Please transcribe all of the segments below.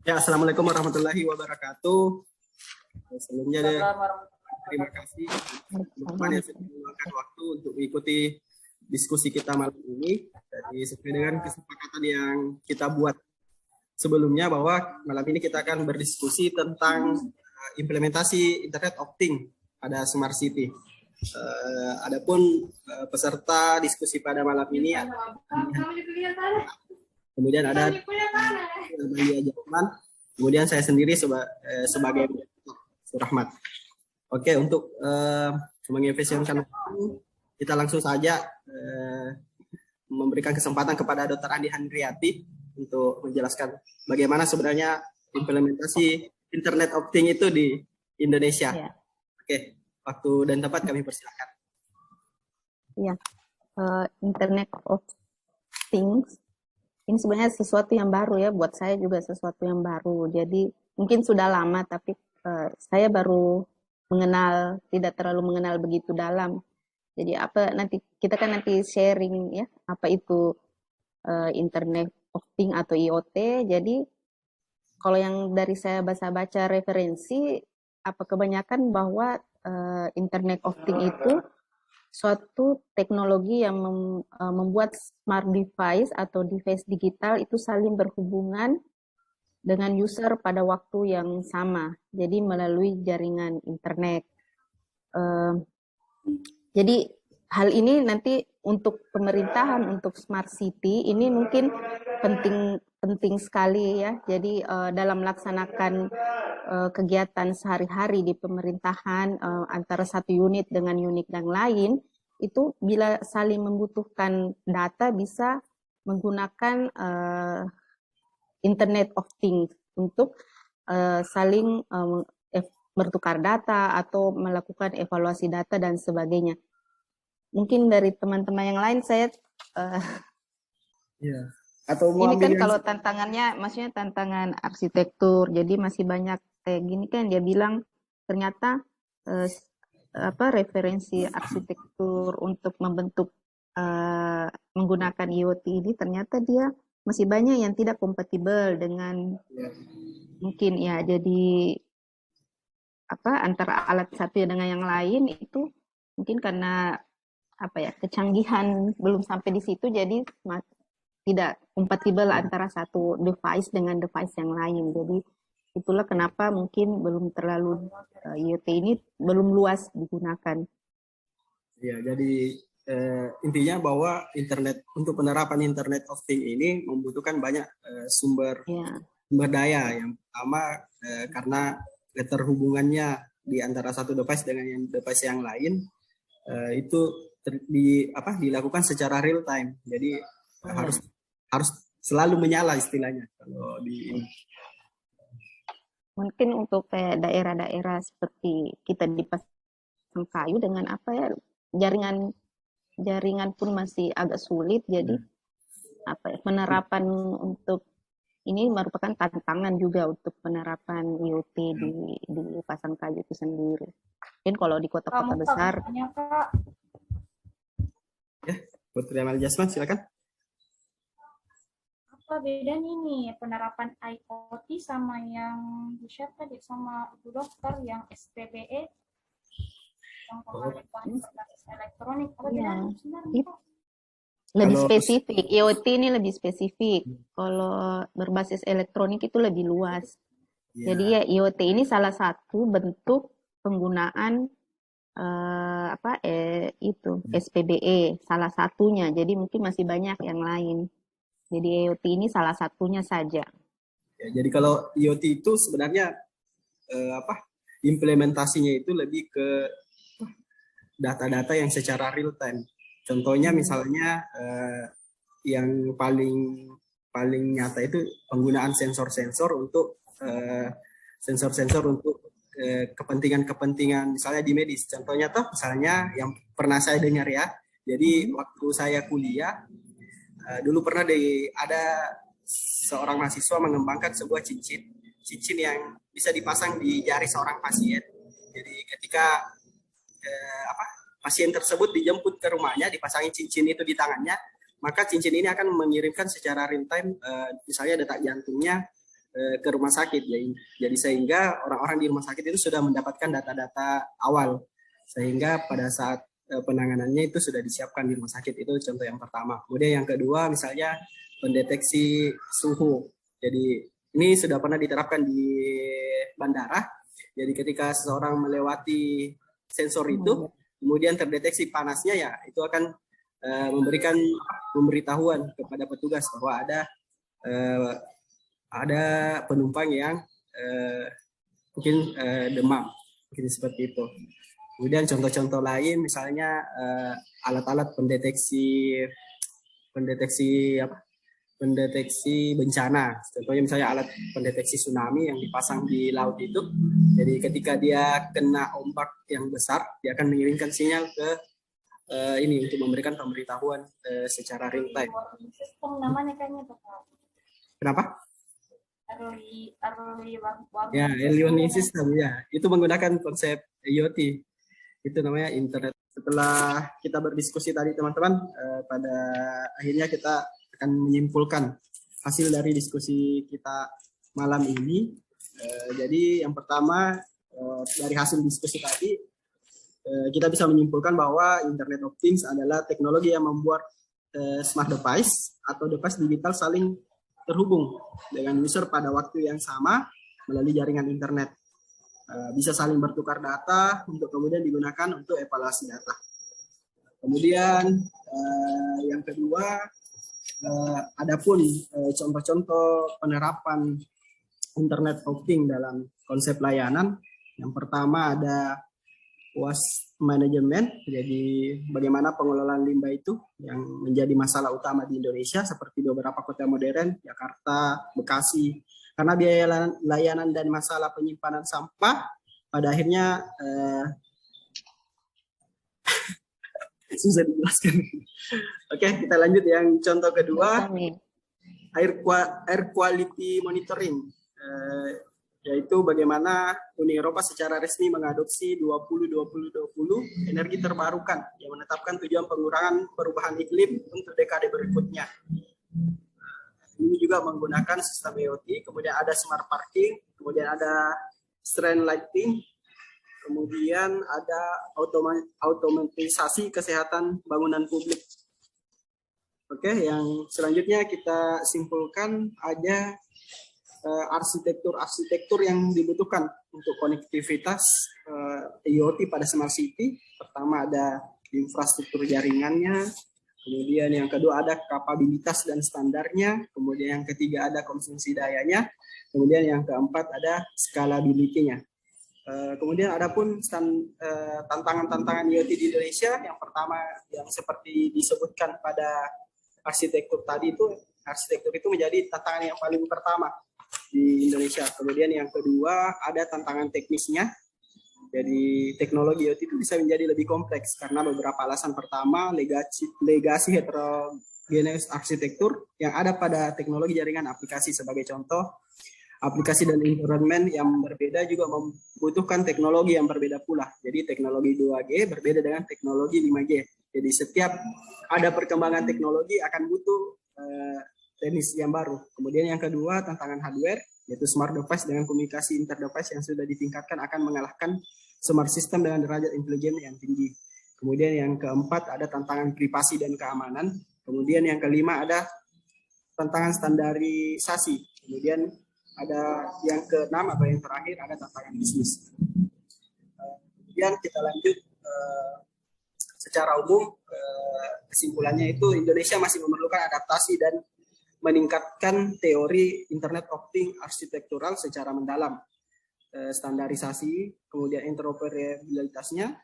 Ya, Assalamualaikum warahmatullahi wabarakatuh. Sebelumnya terima kasih teman-teman yang sudah meluangkan waktu untuk mengikuti diskusi kita malam ini. Jadi sesuai dengan kesepakatan yang kita buat sebelumnya bahwa malam ini kita akan berdiskusi tentang implementasi Internet of Things pada Smart City. Adapun peserta diskusi pada malam ini kemudian ada Amalia Jasman, kemudian saya sendiri sebagai Surahmat. Oke, untuk mengefisienkan waktu, kita langsung saja memberikan kesempatan kepada Dr. Andi Handriati untuk menjelaskan bagaimana sebenarnya implementasi Internet of Things itu di Indonesia. Ya. Oke, waktu dan tempat kami persilakan. Ya, Internet of Things ini sebenarnya sesuatu yang baru ya, buat saya juga sesuatu yang baru. Jadi mungkin sudah lama, tapi saya baru mengenal, tidak terlalu mengenal begitu dalam. Jadi apa nanti kita kan nanti sharing ya, apa itu Internet of Things atau IoT. Jadi kalau yang dari saya baca-baca referensi, apa kebanyakan bahwa Internet of Things itu suatu teknologi yang membuat smart device atau device digital itu saling berhubungan dengan user pada waktu yang sama. Jadi melalui jaringan internet. Jadi hal ini nanti untuk pemerintahan, untuk smart city ini mungkin penting sekali ya. Jadi dalam melaksanakan kegiatan sehari-hari di pemerintahan antara satu unit dengan unit yang lain, itu bila saling membutuhkan data bisa menggunakan Internet of Things untuk saling bertukar data atau melakukan evaluasi data dan sebagainya. Mungkin dari teman-teman yang lain saya ya. Atau ini kan kalau tantangannya, maksudnya tantangan arsitektur, jadi masih banyak kayak gini kan dia bilang ternyata referensi arsitektur untuk membentuk menggunakan IoT ini ternyata dia masih banyak yang tidak kompatibel dengan mungkin ya, jadi antara alat satu dengan yang lain itu mungkin karena kecanggihan belum sampai di situ, jadi tidak kompatibel antara satu device dengan device yang lain. Jadi itulah kenapa mungkin belum terlalu IoT ini belum luas digunakan. Ya, jadi intinya bahwa untuk penerapan Internet of Things ini membutuhkan banyak sumber daya. Yang pertama karena keterhubungannya di antara satu device dengan device yang lain itu dilakukan secara real time. Jadi harus selalu menyala istilahnya kalau di ini. Mungkin untuk kayak daerah-daerah seperti kita di Pasangkayu dengan jaringan pun masih agak sulit, jadi penerapan untuk ini merupakan tantangan juga untuk penerapan IoT di Pasangkayu itu sendiri. Mungkin kalau di kota-kota besar. Ya, Putri Amalia Jasman silakan. Apa bedanya nih penerapan IoT sama yang di-share tadi sama Ibu Dokter yang SPBE yang pengalihan berbasis elektronik? Apa bedanya sebenarnya? Lebih spesifik, IoT ini lebih spesifik. Kalau berbasis elektronik itu lebih luas. Jadi ya IoT ini salah satu bentuk penggunaan SPBE, salah satunya. Jadi mungkin masih banyak yang lain. Jadi IoT ini salah satunya saja. Ya, jadi kalau IoT itu sebenarnya implementasinya itu lebih ke data-data yang secara real time. Contohnya misalnya yang paling nyata itu penggunaan sensor-sensor untuk kepentingan misalnya di medis. Contohnya misalnya yang pernah saya dengar ya. Jadi waktu saya kuliah dulu pernah ada seorang mahasiswa mengembangkan sebuah cincin yang bisa dipasang di jari seorang pasien. Jadi ketika pasien tersebut dijemput ke rumahnya, dipasangi cincin itu di tangannya, maka cincin ini akan mengirimkan secara real time misalnya detak jantungnya, ke rumah sakit. Jadi sehingga orang-orang di rumah sakit itu sudah mendapatkan data-data awal, sehingga pada saat penanganannya itu sudah disiapkan di rumah sakit. Itu contoh yang pertama. Kemudian yang kedua misalnya pendeteksi suhu. Jadi ini sudah pernah diterapkan di bandara. Jadi ketika seseorang melewati sensor itu, kemudian terdeteksi panasnya, ya itu akan memberikan pemberitahuan kepada petugas bahwa ada penumpang yang mungkin demam, mungkin seperti itu. Kemudian contoh-contoh lain misalnya alat-alat pendeteksi bencana. Contohnya misalnya alat pendeteksi tsunami yang dipasang di laut itu. Jadi ketika dia kena ombak yang besar, dia akan mengirimkan sinyal ke ini untuk memberikan pemberitahuan secara real time. Sistem namanya kayaknya tuh, Pak. Kenapa? Early Ya, early warning system ya. Itu menggunakan konsep IoT. Itu namanya internet. Setelah kita berdiskusi tadi teman-teman, pada akhirnya kita akan menyimpulkan hasil dari diskusi kita malam ini. Jadi yang pertama dari hasil diskusi tadi kita bisa menyimpulkan bahwa Internet of Things adalah teknologi yang membuat smart device atau device digital saling terhubung dengan user pada waktu yang sama melalui jaringan internet. Bisa saling bertukar data untuk kemudian digunakan untuk evaluasi data. Kemudian yang kedua, adapun contoh-contoh penerapan Internet of Things dalam konsep layanan. Yang pertama ada waste management, jadi bagaimana pengelolaan limbah itu yang menjadi masalah utama di Indonesia seperti beberapa kota modern, Jakarta, Bekasi. Karena biaya layanan dan masalah penyimpanan sampah pada akhirnya susah dijelaskan. Oke, kita lanjut yang contoh kedua, air quality monitoring, yaitu bagaimana Uni Eropa secara resmi mengadopsi 20-20-20 energi terbarukan yang menetapkan tujuan pengurangan perubahan iklim untuk dekade berikutnya. Ini juga menggunakan sistem IoT, kemudian ada smart parking, kemudian ada street lighting, kemudian ada otomatisasi kesehatan bangunan publik. Oke, yang selanjutnya kita simpulkan ada arsitektur yang dibutuhkan untuk konektivitas IoT pada smart city. Pertama ada infrastruktur jaringannya, kemudian yang kedua ada kapabilitas dan standarnya, kemudian yang ketiga ada konsumsi dayanya, kemudian yang keempat ada scalability-nya. Kemudian ada pun tantangan-tantangan IoT di Indonesia. Yang pertama yang seperti disebutkan pada arsitektur tadi itu, arsitektur itu menjadi tantangan yang paling pertama di Indonesia. Kemudian yang kedua ada tantangan teknisnya. Jadi teknologi IoT itu bisa menjadi lebih kompleks karena beberapa alasan. Pertama, legasi heterogeneous arsitektur yang ada pada teknologi jaringan aplikasi. Sebagai contoh, aplikasi dan environment yang berbeda juga membutuhkan teknologi yang berbeda pula. Jadi teknologi 2G berbeda dengan teknologi 5G. Jadi setiap ada perkembangan teknologi akan butuh teknis yang baru. Kemudian yang kedua, tantangan hardware, yaitu smart device dengan komunikasi inter-device yang sudah ditingkatkan akan mengalahkan smart system dengan derajat intelijen yang tinggi. Kemudian yang keempat, ada tantangan privasi dan keamanan. Kemudian yang kelima, ada tantangan standarisasi. Kemudian ada yang keenam atau yang terakhir, ada tantangan bisnis. Kemudian kita lanjut secara umum, kesimpulannya itu Indonesia masih memerlukan adaptasi dan meningkatkan teori Internet of Things arsitektural secara mendalam, standarisasi, kemudian interoperabilitasnya,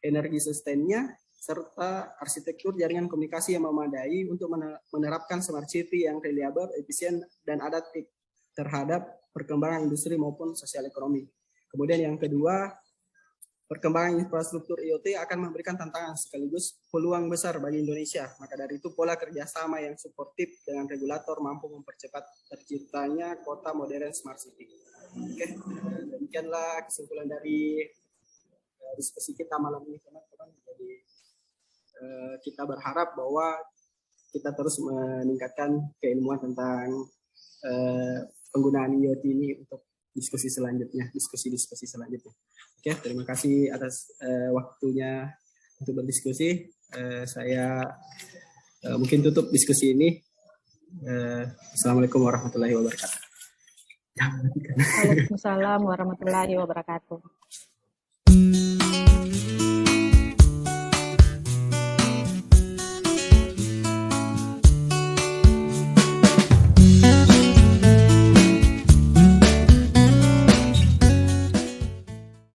energi sustainnya, serta arsitektur jaringan komunikasi yang memadai untuk menerapkan smart city yang reliable, efisien, dan adaptif terhadap perkembangan industri maupun sosial ekonomi. Kemudian yang kedua, perkembangan infrastruktur IoT akan memberikan tantangan sekaligus peluang besar bagi Indonesia. Maka dari itu pola kerjasama yang suportif dengan regulator mampu mempercepat terciptanya kota modern smart city. Oke, demikianlah kesimpulan dari diskusi kita malam ini, teman-teman. Jadi kita berharap bahwa kita terus meningkatkan keilmuan tentang penggunaan IoT ini untuk diskusi selanjutnya. Oke, terima kasih atas waktunya untuk berdiskusi. Saya mungkin tutup diskusi ini. Assalamualaikum warahmatullahi wabarakatuh. Waalaikumsalam warahmatullahi wabarakatuh.